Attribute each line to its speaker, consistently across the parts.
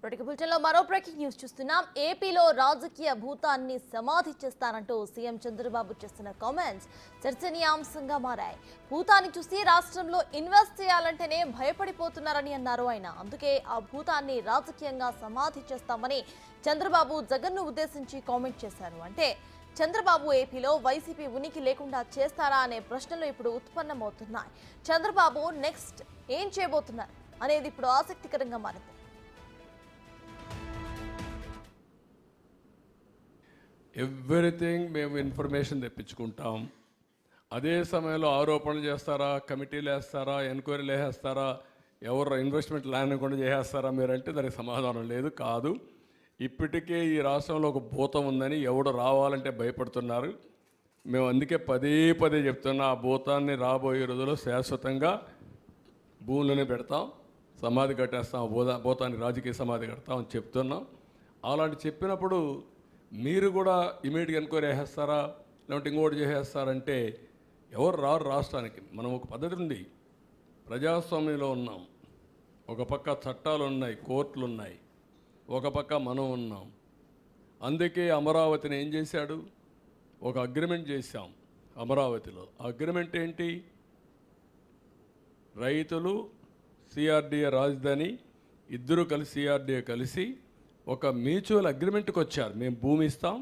Speaker 1: బులెటిన్లో మరో breaking news చూస్తున్నాం. ఏపీలో రాజకీయ భూతాన్ని సమాధి చేస్తానంటూ సీఎం చంద్రబాబు చేస్తున్న కామెంట్స్ చర్చనీయాంశంగా మారాయి. భూతాన్ని చూసి రాష్ట్రంలో ఇన్వెస్ట్ చేయాలంటేనే భయపడిపోతున్నారని అన్నారు ఆయన. అందుకే ఆ భూతాన్ని రాజకీయంగా సమాధి చేస్తామని చంద్రబాబు జగన్ను ఉద్దేశించి కామెంట్ చేశారు. అంటే చంద్రబాబు ఏపీలో వైసీపీ ఉనికి లేకుండా చేస్తారా అనే ప్రశ్నలు ఇప్పుడు ఉత్పన్నమవుతున్నాయి. చంద్రబాబు నెక్స్ట్ ఏం చేయబోతున్నారు అనేది ఇప్పుడు ఆసక్తికరంగా మారింది.
Speaker 2: ఎవ్రీథింగ్ మేము ఇన్ఫర్మేషన్ తెప్పించుకుంటాం. అదే సమయంలో ఆరోపణలు చేస్తారా, కమిటీలు వేస్తారా, ఎంక్వైరీలు వేసేస్తారా, ఎవరు ఇన్వెస్ట్మెంట్ ల్యాండ్ కూడా చేసేస్తారా మీరంటే దానికి సమాధానం లేదు. కాదు, ఇప్పటికే ఈ రాష్ట్రంలో ఒక భూతం ఉందని ఎవడు రావాలంటే భయపడుతున్నారు. మేము అందుకే పదే పదే చెప్తున్నా, ఆ భూతాన్ని రాబోయే రోజుల్లో శాశ్వతంగా భూములనే పెడతాం, సమాధి కట్టేస్తాం, భూతాన్ని రాజకీయ సమాధి కడతాం అని చెప్తున్నాం. అలాంటి చెప్పినప్పుడు మీరు కూడా ఇమీడియట్గా ఎంక్వైరీ చేసేస్తారా, లేదంటే ఇంకోటి చేసేస్తారంటే ఎవరు రారు రాష్ట్రానికి. మనం ఒక పద్ధతి ఉంది, ప్రజాస్వామ్యంలో ఉన్నాం. ఒక పక్క చట్టాలు ఉన్నాయి, కోర్టులు ఉన్నాయి, ఒక పక్క మనం ఉన్నాం. అందుకే అమరావతిని ఏం చేశాడు, ఒక అగ్రిమెంట్ చేశాం అమరావతిలో. అగ్రిమెంట్ ఏంటి, రైతులు సిఆర్డీఏ రాజధాని ఇద్దరు కలిసి సిఆర్డీఏ కలిసి ఒక మ్యూచువల్ అగ్రిమెంట్కి వచ్చారు. మేము భూమి ఇస్తాం,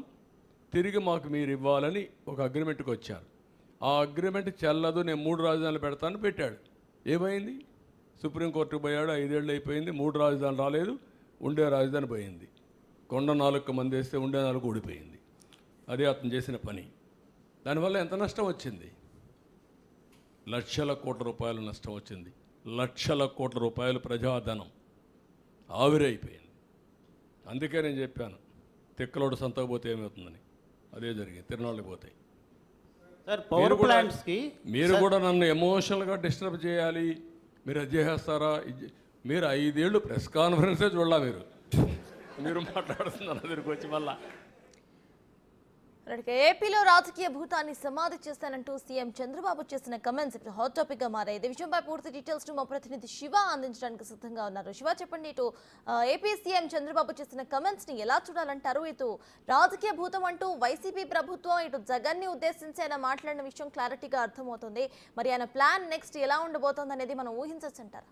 Speaker 2: తిరిగి మాకు మీరు ఇవ్వాలని ఒక అగ్రిమెంట్కి వచ్చారు. ఆ అగ్రిమెంట్ చెల్లదు, నేను 3 రాజధానులు పెడతాను పెట్టాడు. ఏమైంది, సుప్రీంకోర్టుకు పోయాడు, 5 ఏళ్ళు అయిపోయింది, 3 రాజధానులు రాలేదు, ఉండే రాజధాని పోయింది. కొండ 4 మంది వేస్తే ఉండే 4 ఊడిపోయింది. అదే అతను చేసిన పని. దానివల్ల ఎంత నష్టం వచ్చింది, లక్షల కోట్ల రూపాయలు నష్టం వచ్చింది. లక్షల కోట్ల రూపాయలు ప్రజాధనం ఆవిరైపోయింది. అందుకే నేను చెప్పాను, తిక్కలోడు సంతకు పోతే ఏమవుతుందని. అదే జరిగింది, తిరునాళ్ళకి పోతాయి. మీరు కూడా నన్ను ఎమోషనల్గా డిస్టర్బ్ చేయాలి, మీరు అది చేసేస్తారా. మీరు 5 ఏళ్ళు ప్రెస్ కాన్ఫరెన్సే చూడాల, మీరు మాట్లాడుతున్నారు దగ్గరికి వచ్చి. మళ్ళా
Speaker 1: ఏపీలో రాజకీయ భూతాన్ని సమాధి చేస్తానంటూ సీఎం చంద్రబాబు చేసిన కమెంట్స్ ఇప్పుడు హాట్ టాపిక్ గా మారాయి. ఈ విషయంపై పూర్తి డీటెయిల్స్ మా ప్రతినిధి శివ అందించడానికి సిద్ధంగా ఉన్నారు. శివ, చెప్పండి, ఇటు ఏపీ సీఎం చంద్రబాబు చేసిన కమెంట్స్ ని ఎలా చూడాలంటారు? ఇటు రాజకీయ భూతం అంటూ వైసీపీ ప్రభుత్వం ఇటు జగన్ ని ఉద్దేశించి ఆయన మాట్లాడిన విషయం క్లారిటీగా అర్థమవుతుంది. మరి ఆయన ప్లాన్ నెక్స్ట్ ఎలా ఉండబోతోంది అనేది మనం ఊహించవచ్చు అంటారా?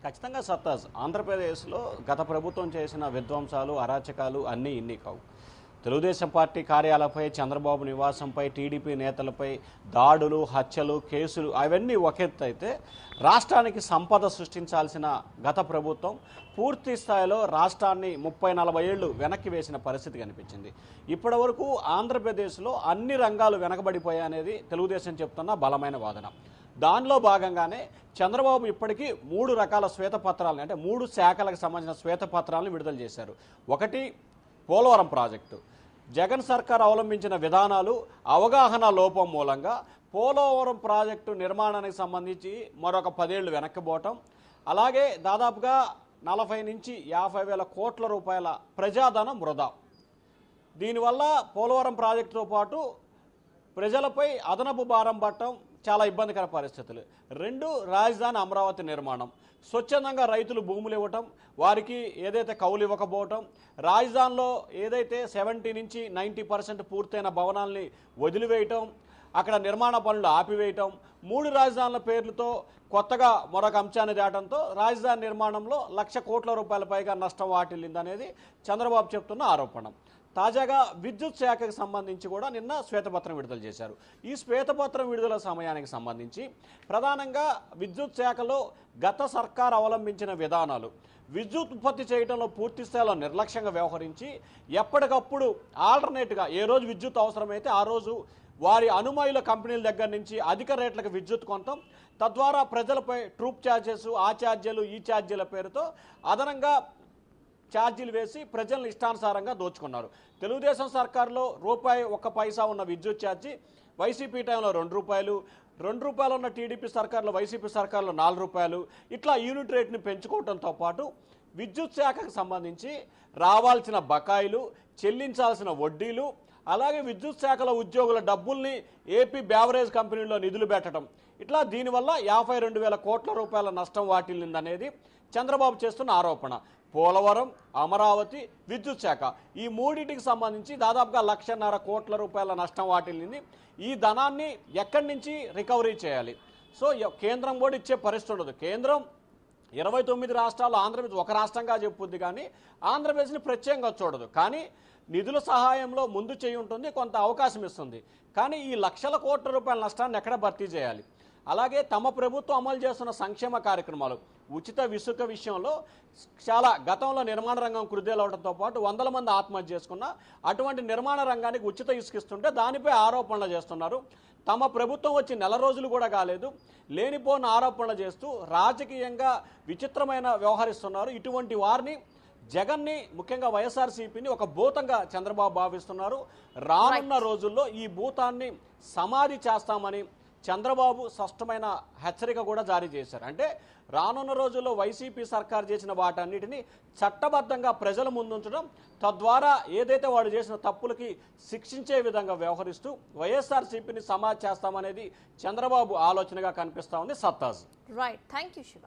Speaker 3: ఖచ్చితంగా సత్తాజ్, ఆంధ్రప్రదేశ్లో గత ప్రభుత్వం చేసిన విధ్వంసాలు, అరాచకాలు అన్నీ ఇన్ని కావు. తెలుగుదేశం పార్టీ కార్యాలయంపై, చంద్రబాబు నివాసంపై, టీడీపీ నేతలపై దాడులు, హత్యలు, కేసులు అవన్నీ ఒక ఎత్తు అయితే, రాష్ట్రానికి సంపద సృష్టించాల్సిన గత ప్రభుత్వం పూర్తి స్థాయిలో రాష్ట్రాన్ని 30-40 ఏళ్ళు వెనక్కి వేసిన పరిస్థితి కనిపించింది. ఇప్పటి వరకు ఆంధ్రప్రదేశ్లో అన్ని రంగాలు వెనకబడిపోయాయనేది తెలుగుదేశం చెప్తున్న బలమైన వాదన. దానిలో భాగంగానే చంద్రబాబు ఇప్పటికీ 3 రకాల శ్వేతపత్రాలను, అంటే 3 శాఖలకు సంబంధించిన శ్వేతపత్రాలను విడుదల చేశారు. ఒకటి పోలవరం ప్రాజెక్టు. జగన్ సర్కార్ అవలంబించిన విధానాలు, అవగాహన లోపం మూలంగా పోలవరం ప్రాజెక్టు నిర్మాణానికి సంబంధించి మరొక 10 ఏళ్ళు వెనక్కిపోవటం, అలాగే దాదాపుగా 40 నుంచి 50 వేల కోట్ల రూపాయల ప్రజాధనం వృధా. దీనివల్ల పోలవరం ప్రాజెక్టుతో పాటు ప్రజలపై అదనపు భారం పట్టడం, చాలా ఇబ్బందికర పరిస్థితులు. 2, రాజధాని అమరావతి నిర్మాణం. స్వచ్ఛందంగా రైతులు భూములు ఇవ్వటం, వారికి ఏదైతే కౌలు ఇవ్వకపోవటం, రాజధానిలో ఏదైతే 70 నుంచి 90% పూర్తయిన భవనాల్ని వదిలివేయటం, అక్కడ నిర్మాణ పనులు ఆపివేయటం, 3 రాజధానుల పేర్లతో కొత్తగా మరొక అంశాన్ని దాటంతో రాజధాని నిర్మాణంలో 1,00,000 కోట్ల రూపాయల పైగా నష్టం వాటిల్లిందనేది చంద్రబాబు చెప్తున్న ఆరోపణ. తాజాగా విద్యుత్ శాఖకు సంబంధించి కూడా నిన్న శ్వేతపత్రం విడుదల చేశారు. ఈ శ్వేతపత్రం విడుదల సమయానికి సంబంధించి ప్రధానంగా విద్యుత్ శాఖలో గత సర్కార్ అవలంబించిన విధానాలు, విద్యుత్ ఉత్పత్తి చేయడంలో పూర్తి స్థాయిలో నిర్లక్ష్యంగా వ్యవహరించి ఎప్పటికప్పుడు ఆల్టర్నేట్గా ఏ రోజు విద్యుత్ అవసరమైతే ఆ రోజు వారి అనుమతుల కంపెనీల దగ్గర నుంచి అధిక రేట్లకు విద్యుత్ కొనటం, తద్వారా ప్రజలపై ట్రూప్ ఛార్జెస్, ఆ ఛార్జీలు, ఈ ఛార్జీల పేరుతో అదనంగా ఛార్జీలు వేసి ప్రజలను ఇష్టానుసారంగా దోచుకున్నారు. తెలుగుదేశం సర్కారులో ₹1 ఉన్న విద్యుత్ ఛార్జీ వైసీపీ టైంలో ₹2, ₹2 ఉన్న టీడీపీ సర్కారులో, వైసీపీ సర్కారులో ₹4. ఇట్లా యూనిట్ రేట్ని పెంచుకోవడంతో పాటు విద్యుత్ శాఖకు సంబంధించి రావాల్సిన బకాయిలు, చెల్లించాల్సిన వడ్డీలు, అలాగే విద్యుత్ శాఖల ఉద్యోగుల డబ్బుల్ని ఏపీ బ్యావరేజ్ కంపెనీలో నిధులు పెట్టడం, ఇట్లా దీనివల్ల 52,000 కోట్ల రూపాయల నష్టం వాటిల్లిందనేది చంద్రబాబు చేస్తున్న ఆరోపణ. పోలవరం, అమరావతి, విద్యుత్ శాఖ ఈ మూడింటికి సంబంధించి దాదాపుగా 1,50,000 కోట్ల రూపాయల నష్టం వాటిల్లింది. ఈ ధనాన్ని ఎక్కడి నుంచి రికవరీ చేయాలి? సో కేంద్రం కూడా ఇచ్చే పరిస్థితి ఉండదు. కేంద్రం 29 రాష్ట్రాలు ఆంధ్రప్రదేశ్ ఒక రాష్ట్రంగా చెప్పుద్ది, కానీ ఆంధ్రప్రదేశ్ని ప్రత్యేకంగా చూడదు. కానీ నిధుల సహాయంలో ముందు చేయి ఉంటుంది, కొంత అవకాశం ఇస్తుంది. కానీ ఈ లక్షల కోట్ల రూపాయల నష్టాన్ని ఎక్కడ భర్తీ చేయాలి? అలాగే తమ ప్రభుత్వం అమలు చేస్తున్న సంక్షేమ కార్యక్రమాలు, ఉచిత ఇసుక విషయంలో చాలా గతంలో నిర్మాణ రంగం కుదేలవడంతో పాటు 100 మంది ఆత్మహత్య చేసుకున్న అటువంటి నిర్మాణ రంగానికి ఉచిత ఇసుక ఇస్తుంటే దానిపై ఆరోపణలు చేస్తున్నారు. తమ ప్రభుత్వం వచ్చి నెల రోజులు కూడా కాలేదు, లేనిపోని ఆరోపణలు చేస్తూ రాజకీయంగా విచిత్రమైన వ్యవహరిస్తున్నారు. ఇటువంటి వారిని, జగన్ని, ముఖ్యంగా వైఎస్ఆర్సీపీని ఒక భూతంగా చంద్రబాబు భావిస్తున్నారు. రానున్న రోజుల్లో ఈ భూతాన్ని సమాధి చేస్తామని చంద్రబాబు స్పష్టమైన హెచ్చరిక కూడా జారీ చేశారు. అంటే రానున్న రోజుల్లో వైసీపీ సర్కారు చేసిన వాటన్నిటిని చట్టబద్ధంగా ప్రజల ముందుంచడం, తద్వారా ఏదైతే వాడు చేసిన తప్పులకి శిక్షించే విధంగా వ్యవహరిస్తూ వైఎస్ఆర్సీపీని సమాధి చేస్తామనేది చంద్రబాబు ఆలోచనగా కనిపిస్తా ఉంది. సత్తాజ్.
Speaker 1: Right, thank you Shiva.